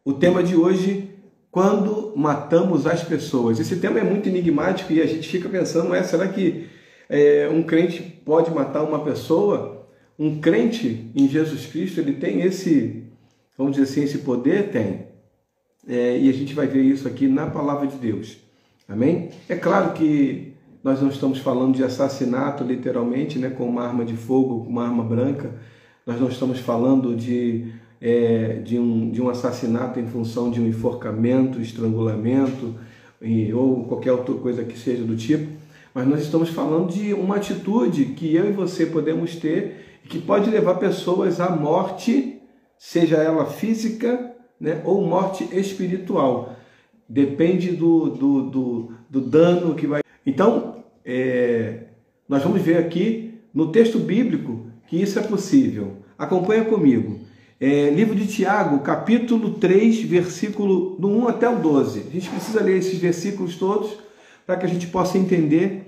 o tema de hoje, quando matamos as pessoas. Esse tema é muito enigmático e a gente fica pensando, será que um crente pode matar uma pessoa? Um crente em Jesus Cristo, ele tem esse, vamos dizer assim, esse poder? Tem. E a gente vai ver isso aqui na palavra de Deus. Amém? É claro que nós não estamos falando de assassinato, literalmente, com uma arma de fogo, uma arma branca. Nós não estamos falando de um assassinato em função de um enforcamento, estrangulamento ou qualquer outra coisa que seja do tipo. Mas nós estamos falando de uma atitude que eu e você podemos ter e que pode levar pessoas à morte, seja ela física, ou morte espiritual. Depende do dano que vai... Então, nós vamos ver aqui no texto bíblico que isso é possível. Acompanha comigo. Livro de Tiago, capítulo 3, versículo do 1 até o 12. A gente precisa ler esses versículos todos para que a gente possa entender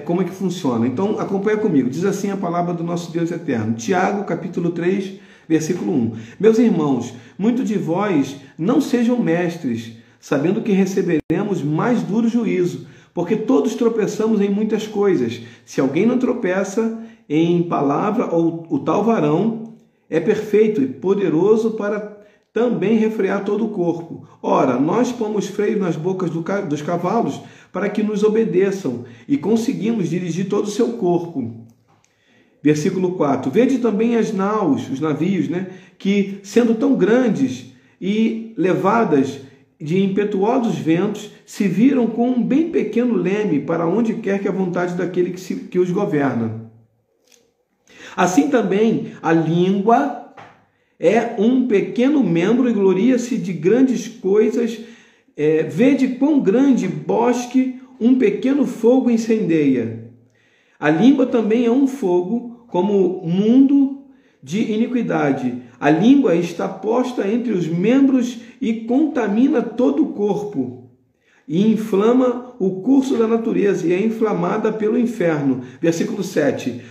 como é que funciona. Então, acompanha comigo. Diz assim a palavra do nosso Deus eterno. Tiago, capítulo 3, versículo 1. Meus irmãos, muitos de vós não sejam mestres, sabendo que receberemos mais duro juízo, porque todos tropeçamos em muitas coisas. Se alguém não tropeça em palavra, o tal varão é perfeito e poderoso para também refrear todo o corpo. Ora, nós pomos freio nas bocas dos cavalos para que nos obedeçam e conseguimos dirigir todo o seu corpo. Versículo 4. Vede também as naus, os navios, que sendo tão grandes e levadas de impetuosos ventos, se viram com um bem pequeno leme para onde quer que a vontade daquele que os governa. Assim também a língua é um pequeno membro e gloria-se de grandes coisas. Vede quão grande bosque um pequeno fogo incendeia. A língua também é um fogo, como mundo de iniquidade. A língua está posta entre os membros e contamina todo o corpo, e inflama o curso da natureza, e é inflamada pelo inferno. Versículo 7.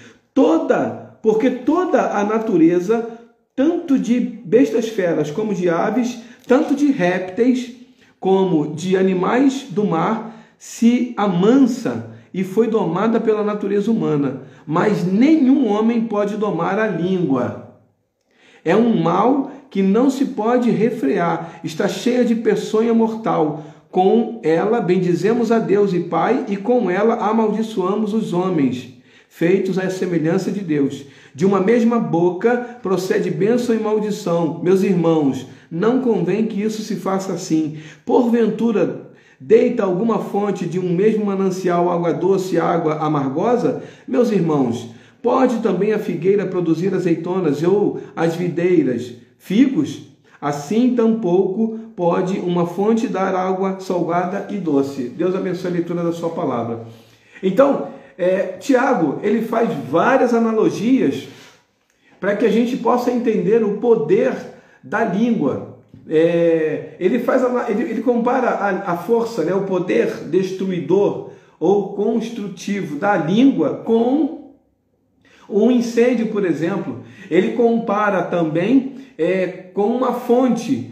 Porque toda a natureza, tanto de bestas feras como de aves, tanto de répteis como de animais do mar, se amansa e foi domada pela natureza humana. Mas nenhum homem pode domar a língua. É um mal que não se pode refrear, está cheia de peçonha mortal. Com ela bendizemos a Deus e Pai, e com ela amaldiçoamos os homens, feitos à semelhança de Deus. De uma mesma boca procede bênção e maldição. Meus irmãos, não convém que isso se faça assim. Porventura, deita alguma fonte de um mesmo manancial água doce e água amargosa? Meus irmãos, pode também a figueira produzir azeitonas ou as videiras figos? Assim tampouco pode uma fonte dar água salgada e doce. Deus abençoe a leitura da sua palavra. Então, Tiago, ele faz várias analogias para que a gente possa entender o poder da língua. Ele compara a força, o poder destruidor ou construtivo da língua com um incêndio, por exemplo. Ele compara também com uma fonte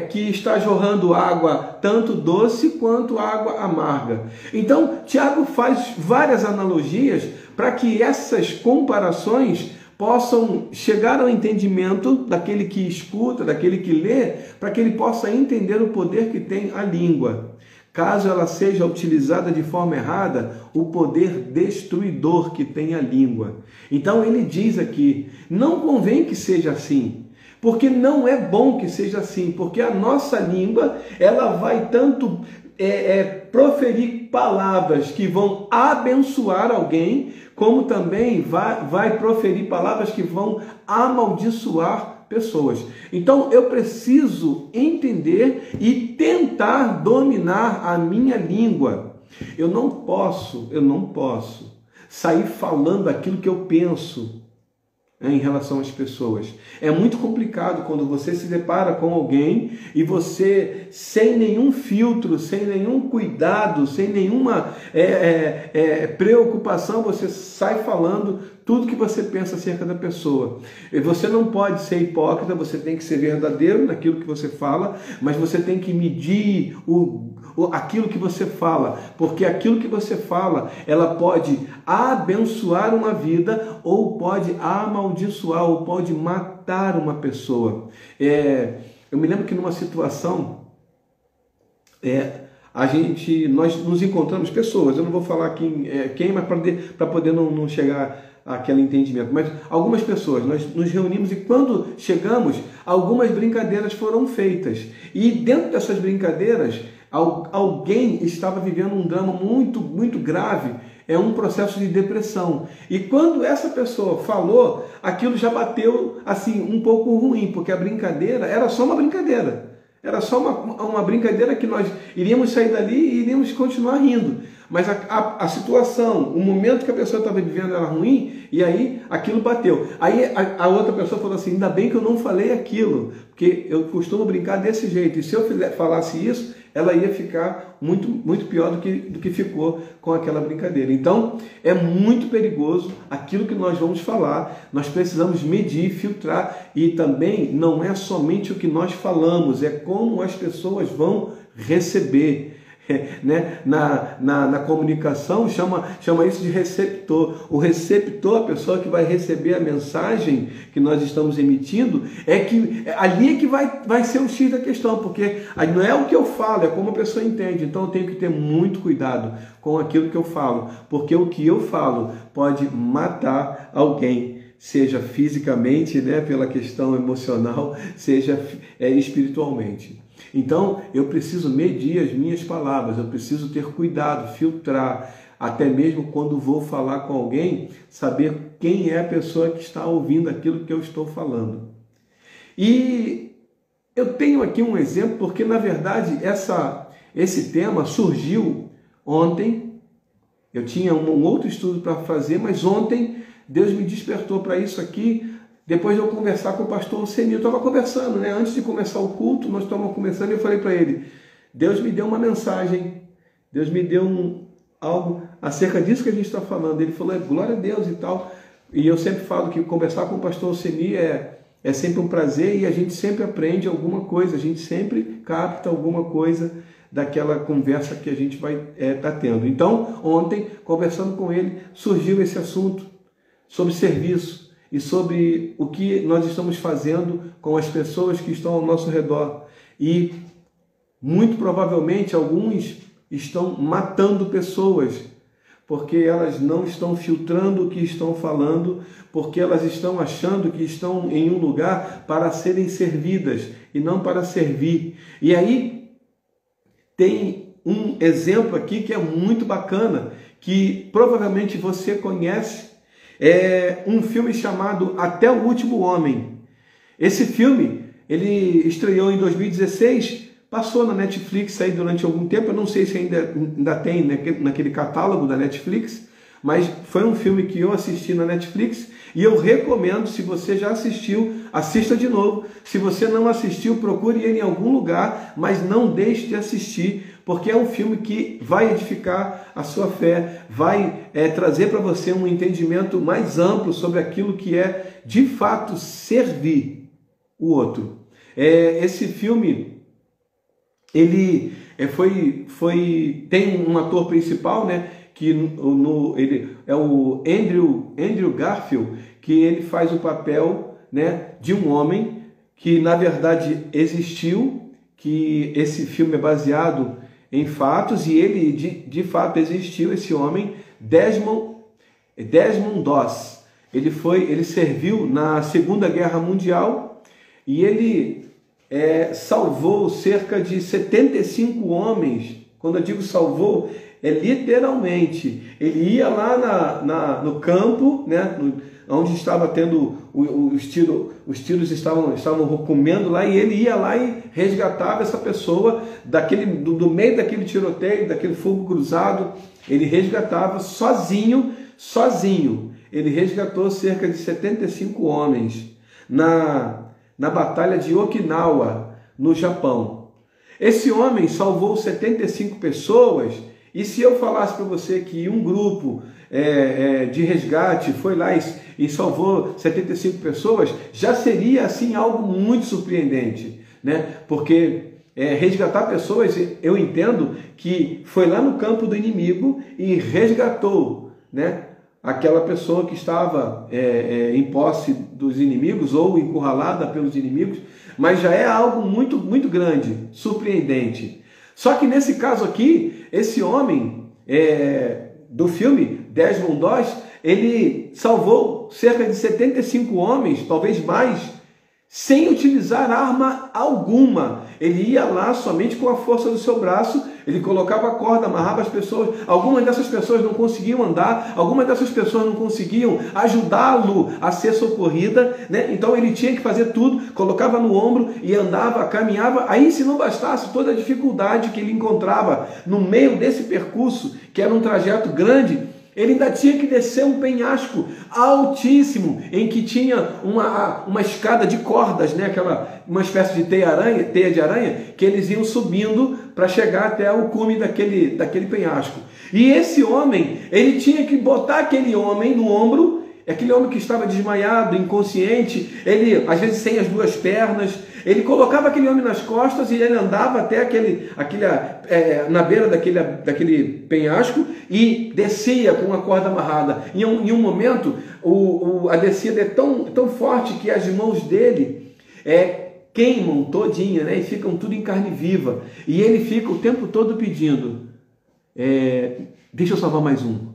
que está jorrando água tanto doce quanto água amarga. Então, Tiago faz várias analogias para que essas comparações possam chegar ao entendimento daquele que escuta, daquele que lê, para que ele possa entender o poder que tem a língua. Caso ela seja utilizada de forma errada, o poder destruidor que tem a língua. Então ele diz aqui, não convém que seja assim, porque não é bom que seja assim, porque a nossa língua, ela vai tanto proferir palavras que vão abençoar alguém, como também vai proferir palavras que vão amaldiçoar pessoas. Então eu preciso entender e tentar dominar a minha língua. Eu não posso sair falando aquilo que eu penso em relação às pessoas. É muito complicado quando você se depara com alguém e você, sem nenhum filtro, sem nenhum cuidado, sem nenhuma preocupação, você sai falando tudo que você pensa acerca da pessoa. E você não pode ser hipócrita, você tem que ser verdadeiro naquilo que você fala, mas você tem que medir aquilo que você fala, porque aquilo que você fala, ela pode abençoar uma vida, ou pode amaldiçoar, ou pode matar uma pessoa. Eu me lembro que numa situação, nós nos encontramos pessoas, eu não vou falar quem, mas para poder não chegar àquele entendimento, mas algumas pessoas, nós nos reunimos e quando chegamos, algumas brincadeiras foram feitas, e dentro dessas brincadeiras, alguém estava vivendo um drama muito, muito grave, um processo de depressão. E quando essa pessoa falou, aquilo já bateu assim um pouco ruim, porque a brincadeira era só uma brincadeira. Era só uma brincadeira que nós iríamos sair dali e iríamos continuar rindo. Mas a situação, o momento que a pessoa estava vivendo era ruim, e aí aquilo bateu. Aí a outra pessoa falou assim, ainda bem que eu não falei aquilo, porque eu costumo brincar desse jeito, e se eu falasse isso, ela ia ficar muito, muito pior do que ficou com aquela brincadeira. Então, é muito perigoso aquilo que nós vamos falar, nós precisamos medir, filtrar, e também não é somente o que nós falamos, é como as pessoas vão receber. Né? Na comunicação chama isso de receptor. O receptor, a pessoa que vai receber a mensagem que nós estamos emitindo, ali é que vai ser o X da questão, porque não é o que eu falo, é como a pessoa entende. Então eu tenho que ter muito cuidado com aquilo que eu falo, porque o que eu falo pode matar alguém, seja fisicamente, né, pela questão emocional, seja espiritualmente. Então, eu preciso medir as minhas palavras, eu preciso ter cuidado, filtrar, até mesmo quando vou falar com alguém, saber quem é a pessoa que está ouvindo aquilo que eu estou falando. E eu tenho aqui um exemplo, porque na verdade esse tema surgiu ontem. Eu tinha um outro estudo para fazer, mas ontem Deus me despertou para isso aqui, depois de eu conversar com o pastor Senil. Eu estava conversando, né? Antes de começar o culto, nós estávamos conversando e eu falei para ele, Deus me deu uma mensagem, Deus me deu algo acerca disso que a gente está falando. Ele falou, glória a Deus e tal. E eu sempre falo que conversar com o pastor Senil é sempre um prazer, e a gente sempre aprende alguma coisa, a gente sempre capta alguma coisa daquela conversa que a gente vai estar tendo. Então, ontem, conversando com ele, surgiu esse assunto sobre serviço, e sobre o que nós estamos fazendo com as pessoas que estão ao nosso redor. E, muito provavelmente, alguns estão matando pessoas, porque elas não estão filtrando o que estão falando, porque elas estão achando que estão em um lugar para serem servidas, e não para servir. E aí, tem um exemplo aqui que é muito bacana, que provavelmente você conhece, um filme chamado Até o Último Homem. Esse filme, ele estreou em 2016, passou na Netflix aí durante algum tempo, eu não sei se ainda tem naquele catálogo da Netflix, mas foi um filme que eu assisti na Netflix, e eu recomendo, se você já assistiu, assista de novo. Se você não assistiu, procure ele em algum lugar, mas não deixe de assistir, porque é um filme que vai edificar a sua fé, vai trazer para você um entendimento mais amplo sobre aquilo que é, de fato, servir o outro. Esse filme, ele tem um ator principal, né, que ele é o Andrew Garfield, que ele faz o papel, né, de um homem que, na verdade, existiu, que esse filme é baseado em fatos, e ele de fato existiu, esse homem, Desmond Doss. Ele serviu na Segunda Guerra Mundial, e ele salvou cerca de 75 homens. Quando eu digo salvou, literalmente. Ele ia lá no campo, né, onde estava tendo os tiros estavam comendo lá, e ele ia lá e resgatava essa pessoa do meio daquele tiroteio, daquele fogo cruzado. Ele resgatava sozinho. Ele resgatou cerca de 75 homens na Batalha de Okinawa, no Japão. Esse homem salvou 75 pessoas, E se eu falasse para você que um grupo de resgate foi lá e salvou 75 pessoas, já seria assim algo muito surpreendente, né? Porque resgatar pessoas, eu entendo que foi lá no campo do inimigo e resgatou, né, aquela pessoa que estava em posse dos inimigos ou encurralada pelos inimigos, mas já é algo muito, muito grande, surpreendente. Só que nesse caso aqui, esse homem do filme, Desmond Doss, ele salvou cerca de 75 homens, talvez mais, sem utilizar arma alguma. Ele ia lá somente com a força do seu braço, ele colocava a corda, amarrava as pessoas. Algumas dessas pessoas não conseguiam andar, algumas dessas pessoas não conseguiam ajudá-lo a ser socorrida, né? Então ele tinha que fazer tudo, colocava no ombro e andava, caminhava. Aí, se não bastasse toda a dificuldade que ele encontrava no meio desse percurso, que era um trajeto grande, ele ainda tinha que descer um penhasco altíssimo, em que tinha uma escada de cordas, né? Uma espécie de teia de aranha, que eles iam subindo para chegar até o cume daquele penhasco. E esse homem, ele tinha que botar aquele homem no ombro, aquele homem que estava desmaiado, inconsciente, ele às vezes sem as duas pernas, ele colocava aquele homem nas costas e ele andava até na beira daquele penhasco e descia com a corda amarrada. Em um momento, a descida é tão forte que as mãos dele queimam todinha, né? E ficam tudo em carne viva. E ele fica o tempo todo pedindo, deixa eu salvar mais um.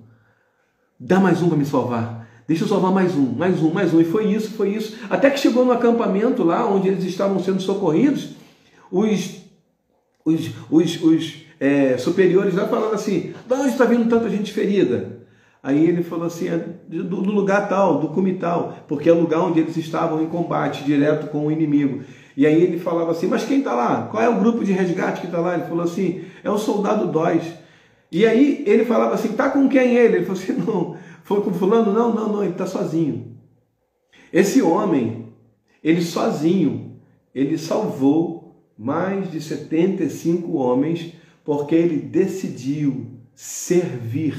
Dá mais um para me salvar. Deixa eu salvar mais um. E foi isso. Até que chegou no acampamento lá, onde eles estavam sendo socorridos, os superiores lá falando assim, de onde está vindo tanta gente ferida? Aí ele falou assim, do lugar tal, do cume tal, porque é o lugar onde eles estavam em combate direto com o inimigo. E aí ele falava assim, mas quem está lá? Qual é o grupo de resgate que está lá? Ele falou assim, é o soldado Doss. E aí ele falava assim, tá com quem ele? Ele falou assim, não, foi com fulano? Não, ele está sozinho. Esse homem, ele sozinho, ele salvou mais de 75 homens, porque ele decidiu servir,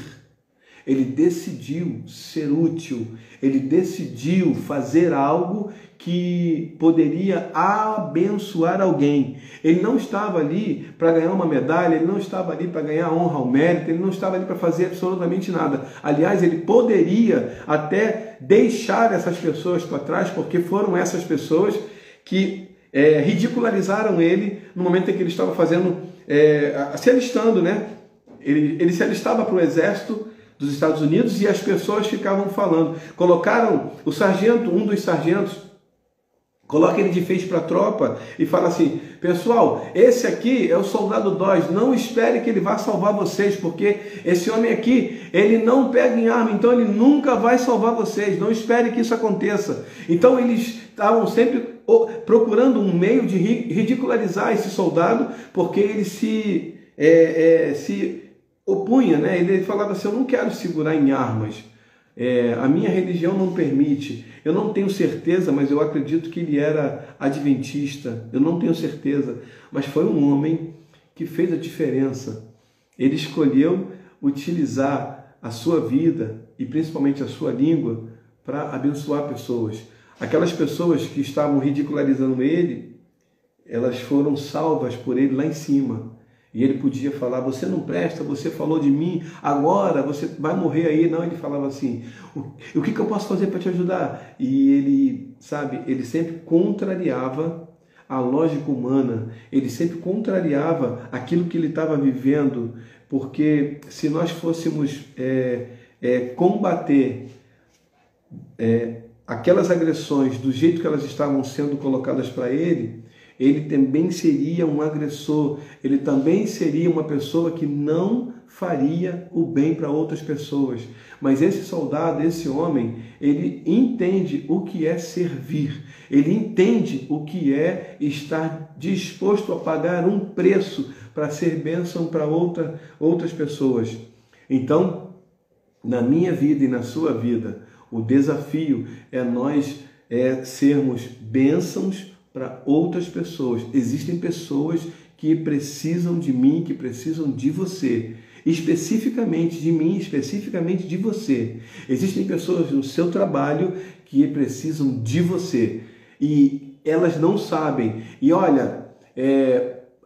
ele decidiu ser útil, ele decidiu fazer algo que poderia abençoar alguém. Ele não estava ali para ganhar uma medalha, ele não estava ali para ganhar honra ou mérito, ele não estava ali para fazer absolutamente nada. Aliás, ele poderia até deixar essas pessoas para trás, porque foram essas pessoas que ridicularizaram ele no momento em que ele estava se alistando, né? Ele se alistava para o exército dos Estados Unidos e as pessoas ficavam falando. Colocaram o sargento, um dos sargentos, coloca ele de frente para a tropa e fala assim, pessoal, esse aqui é o soldado Doss, não espere que ele vá salvar vocês, porque esse homem aqui, ele não pega em arma, então ele nunca vai salvar vocês, não espere que isso aconteça. Então eles estavam sempre procurando um meio de ridicularizar esse soldado, porque ele se opunha, né? Ele falava assim, eu não quero segurar em armas, a minha religião não permite, eu não tenho certeza, mas eu acredito que ele era adventista, eu não tenho certeza, mas foi um homem que fez a diferença. Ele escolheu utilizar a sua vida e principalmente a sua língua para abençoar pessoas. Aquelas pessoas que estavam ridicularizando ele, elas foram salvas por ele lá em cima. E ele podia falar, você não presta, você falou de mim, agora você vai morrer aí. Não, ele falava assim, o que eu posso fazer para te ajudar? E ele, ele sempre contrariava a lógica humana, ele sempre contrariava aquilo que ele estava vivendo, porque se nós fôssemos combater aquelas agressões do jeito que elas estavam sendo colocadas para ele também seria um agressor, ele também seria uma pessoa que não faria o bem para outras pessoas. Mas esse soldado, esse homem, ele entende o que é servir, ele entende o que é estar disposto a pagar um preço para ser bênção para outras pessoas. Então, na minha vida e na sua vida, o desafio é nós sermos bênçãos para outras pessoas. Existem pessoas que precisam de mim, que precisam de você. especificamente de mim, especificamente de você. Existem pessoas no seu trabalho que precisam de você e elas não sabem. E olha,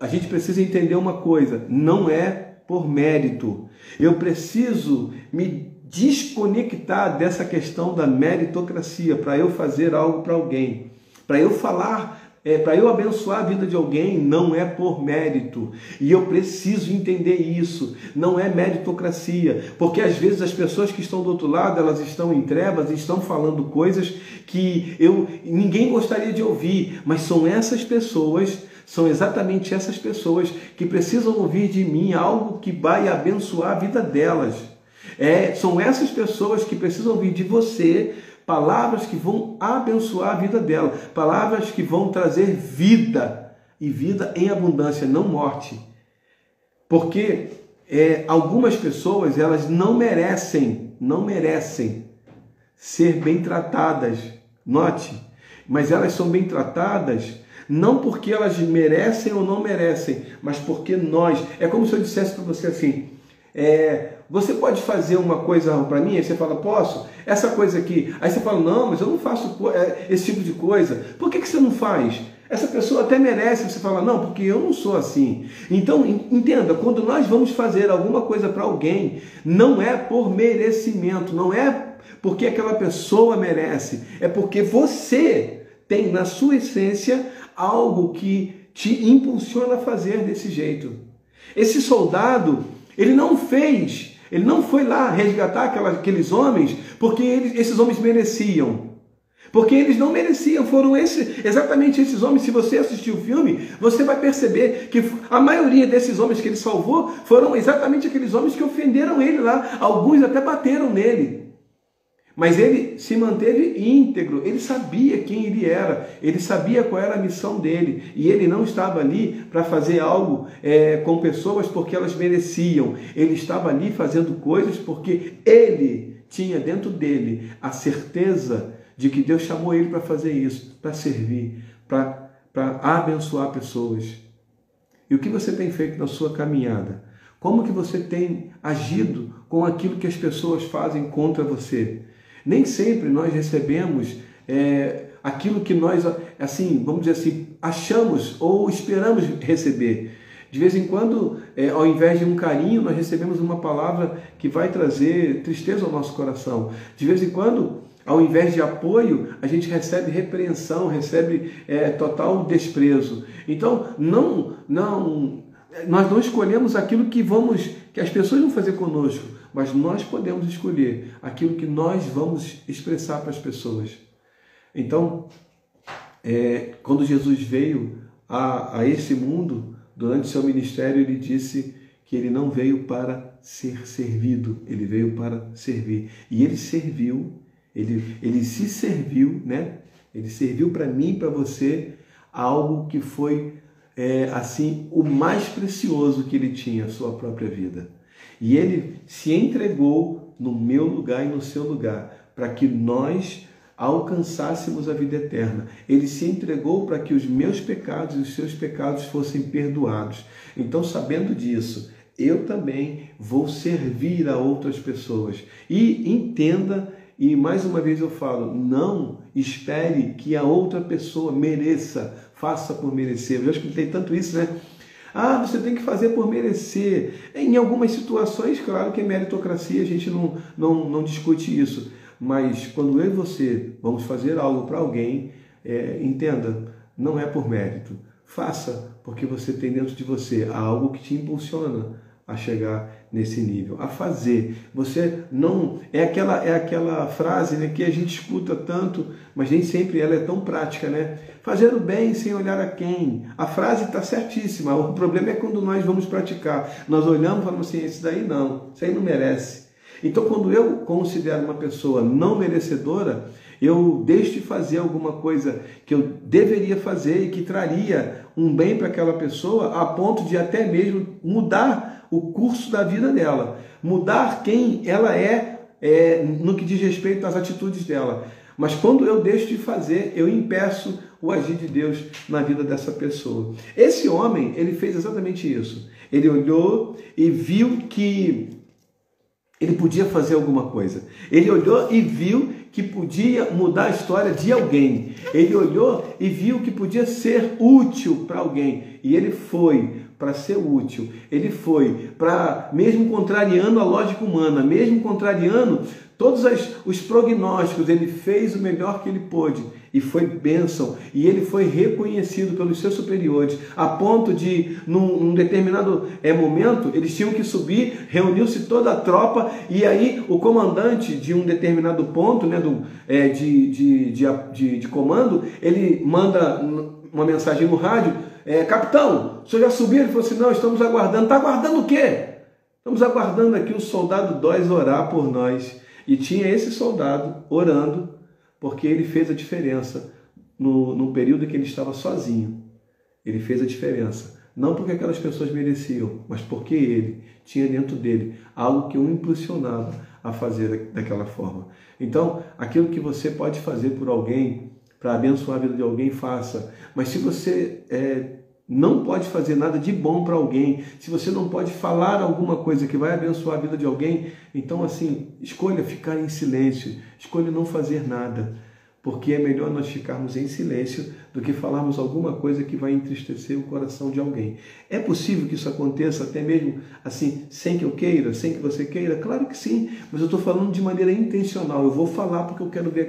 a gente precisa entender uma coisa, não é por mérito. Eu preciso me desconectar dessa questão da meritocracia para eu fazer algo para alguém, para eu falar, para eu abençoar a vida de alguém, não é por mérito. E eu preciso entender isso, não é meritocracia, porque às vezes as pessoas que estão do outro lado, elas estão em trevas e estão falando coisas que ninguém gostaria de ouvir, mas são exatamente essas pessoas que precisam ouvir de mim algo que vai abençoar a vida delas. São essas pessoas que precisam ouvir de você palavras que vão abençoar a vida dela, palavras que vão trazer vida, e vida em abundância, não morte. Porque algumas pessoas, elas não merecem ser bem tratadas, note, mas elas são bem tratadas não porque elas merecem ou não merecem, mas porque nós, é como se eu dissesse para você assim, você pode fazer uma coisa para mim? Aí você fala, posso? Essa coisa aqui. Aí você fala, não, mas eu não faço esse tipo de coisa. Por que você não faz? Essa pessoa até merece. Você fala, não, porque eu não sou assim. Então, entenda, quando nós vamos fazer alguma coisa para alguém, não é por merecimento, não é porque aquela pessoa merece, é porque você tem na sua essência algo que te impulsiona a fazer desse jeito. Esse soldado, ele não foi lá resgatar aqueles homens porque esses homens mereciam. Porque eles não mereciam, foram exatamente esses homens. Se você assistir o filme, você vai perceber que a maioria desses homens que ele salvou foram exatamente aqueles homens que ofenderam ele lá. Alguns até bateram nele. Mas ele se manteve íntegro, ele sabia quem ele era, ele sabia qual era a missão dele, e ele não estava ali para fazer algo com pessoas porque elas mereciam, ele estava ali fazendo coisas porque ele tinha dentro dele a certeza de que Deus chamou ele para fazer isso, para servir, para abençoar pessoas. E o que você tem feito na sua caminhada? Como que você tem agido com aquilo que as pessoas fazem contra você? Nem sempre nós recebemos aquilo que nós, assim, vamos dizer assim, achamos ou esperamos receber. De vez em quando, ao invés de um carinho, nós recebemos uma palavra que vai trazer tristeza ao nosso coração. De vez em quando, ao invés de apoio, a gente recebe repreensão, recebe total desprezo. Então, nós não escolhemos aquilo que as pessoas vão fazer conosco, mas nós podemos escolher aquilo que nós vamos expressar para as pessoas. Então, quando Jesus veio a esse mundo, durante seu ministério, ele disse que ele não veio para ser servido, ele veio para servir. E ele serviu, ele se serviu, né? Ele serviu para mim e para você algo que foi assim, o mais precioso que ele tinha, a sua própria vida. E ele se entregou no meu lugar e no seu lugar, para que nós alcançássemos a vida eterna. Ele se entregou para que os meus pecados e os seus pecados fossem perdoados. Então, sabendo disso, eu também vou servir a outras pessoas. E entenda, e mais uma vez eu falo, não espere que a outra pessoa mereça, faça por merecer. Eu já escutei tanto isso, né? Você tem que fazer por merecer. Em algumas situações, claro que é meritocracia, a gente não discute isso. Mas quando eu e você vamos fazer algo para alguém, entenda, não é por mérito. Faça porque você tem dentro de você algo que te impulsiona a chegar nesse nível, a fazer. Você não... É aquela frase, né, que a gente escuta tanto, mas nem sempre ela é tão prática, né? Fazer o bem sem olhar a quem. A frase está certíssima. O problema é quando nós vamos praticar. Nós olhamos e falamos assim, isso aí não merece. Então, quando eu considero uma pessoa não merecedora, eu deixo de fazer alguma coisa que eu deveria fazer e que traria um bem para aquela pessoa, a ponto de até mesmo mudar o curso da vida dela, mudar quem ela no que diz respeito às atitudes dela. Mas quando eu deixo de fazer, eu impeço o agir de Deus na vida dessa pessoa. Esse homem, ele fez exatamente isso. Ele olhou e viu que ele podia fazer alguma coisa. Ele olhou e viu que podia mudar a história de alguém. Ele olhou e viu que podia ser útil para alguém. E ele foi para ser útil. Ele foi para, mesmo contrariando a lógica humana, mesmo contrariando todos os prognósticos, ele fez o melhor que ele pôde. E foi bênção. E ele foi reconhecido pelos seus superiores, a ponto de, num determinado momento, eles tinham que subir, reuniu-se toda a tropa, e aí o comandante de um determinado ponto, né, de comando, ele manda uma mensagem no rádio: capitão, o senhor já subiu? Ele falou assim: não, estamos aguardando. Está aguardando o quê? Estamos aguardando aqui o soldado Dóis orar por nós. E tinha esse soldado orando, porque ele fez a diferença no período que ele estava sozinho. Ele fez a diferença. Não porque aquelas pessoas mereciam, mas porque ele tinha dentro dele algo que o impulsionava a fazer daquela forma. Então, aquilo que você pode fazer por alguém, para abençoar a vida de alguém, faça. Mas se você não pode fazer nada de bom para alguém, se você não pode falar alguma coisa que vai abençoar a vida de alguém, então assim, escolha ficar em silêncio, escolha não fazer nada, porque é melhor nós ficarmos em silêncio do que falarmos alguma coisa que vai entristecer o coração de alguém. É possível que isso aconteça até mesmo assim, sem que eu queira, sem que você queira? Claro que sim, mas eu estou falando de maneira intencional. Eu vou falar porque eu quero ver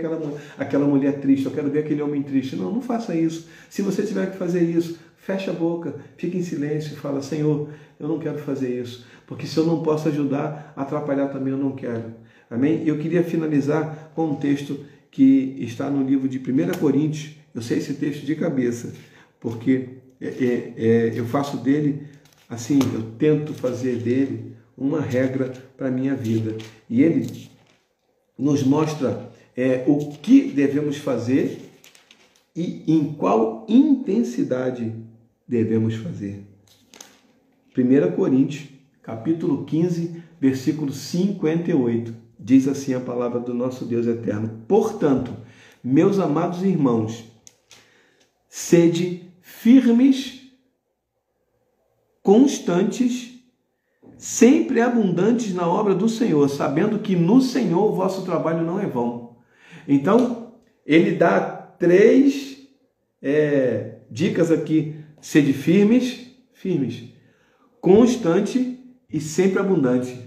aquela mulher triste, eu quero ver aquele homem triste. Não, não faça isso. Se você tiver que fazer isso, fecha a boca, fica em silêncio e fala: Senhor, eu não quero fazer isso, porque se eu não posso ajudar, atrapalhar também eu não quero. Amém? Eu queria finalizar com um texto que está no livro de 1 Coríntios. Eu sei esse texto de cabeça, porque eu faço dele, assim, eu tento fazer dele uma regra para a minha vida. E ele nos mostra o que devemos fazer e em qual intensidade devemos fazer. 1 Coríntios, capítulo 15, versículo 58. Diz assim a palavra do nosso Deus eterno: portanto, meus amados irmãos, sede firmes, constantes, sempre abundantes na obra do Senhor, sabendo que no Senhor o vosso trabalho não é vão. Então, ele dá 3 dicas aqui: sede firmes, constante e sempre abundante.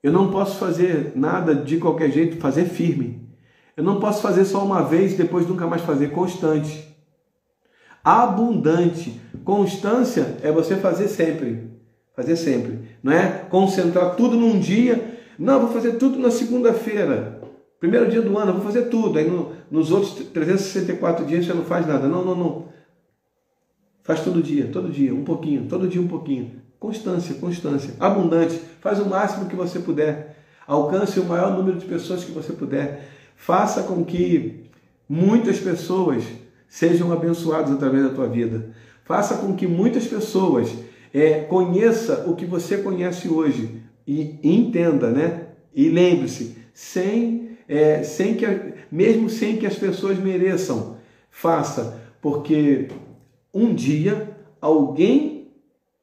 Eu não posso fazer nada de qualquer jeito, fazer firme. Eu não posso fazer só uma vez e depois nunca mais fazer. Constante. Abundante. Constância é você fazer sempre. Fazer sempre. Não é concentrar tudo num dia. Não, vou fazer tudo na segunda-feira. Primeiro dia do ano, eu vou fazer tudo. Aí nos outros 364 dias você não faz nada. Não. Faz todo dia, um pouquinho. Todo dia um pouquinho. Constância. Abundante. Faz o máximo que você puder. Alcance o maior número de pessoas que você puder. Faça com que muitas pessoas sejam abençoadas através da tua vida. Faça com que muitas pessoas conheçam o que você conhece hoje. E entenda, né? E lembre-se, mesmo sem que as pessoas mereçam, faça, porque um dia alguém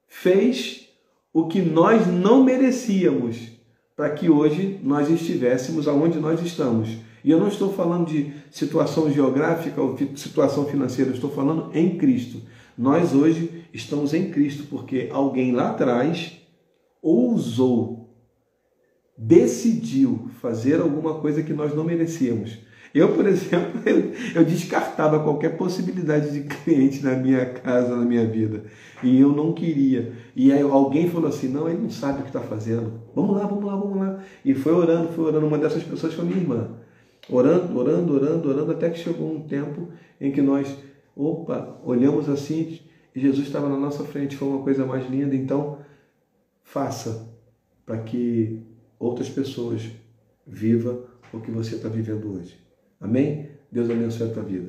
fez o que nós não merecíamos para que hoje nós estivéssemos aonde nós estamos. E eu não estou falando de situação geográfica ou situação financeira, eu estou falando em Cristo. Nós hoje estamos em Cristo porque alguém lá atrás ousou, decidiu fazer alguma coisa que nós não merecíamos. Eu, por exemplo, eu descartava qualquer possibilidade de cliente na minha casa, na minha vida. E eu não queria. E aí alguém falou assim: não, ele não sabe o que está fazendo. Vamos lá. E foi orando. Uma dessas pessoas foi minha irmã. Orando, até que chegou um tempo em que nós, olhamos assim e Jesus estava na nossa frente. Foi uma coisa mais linda. Então, faça para que outras pessoas vivam o que você está vivendo hoje. Amém? Deus abençoe a tua vida.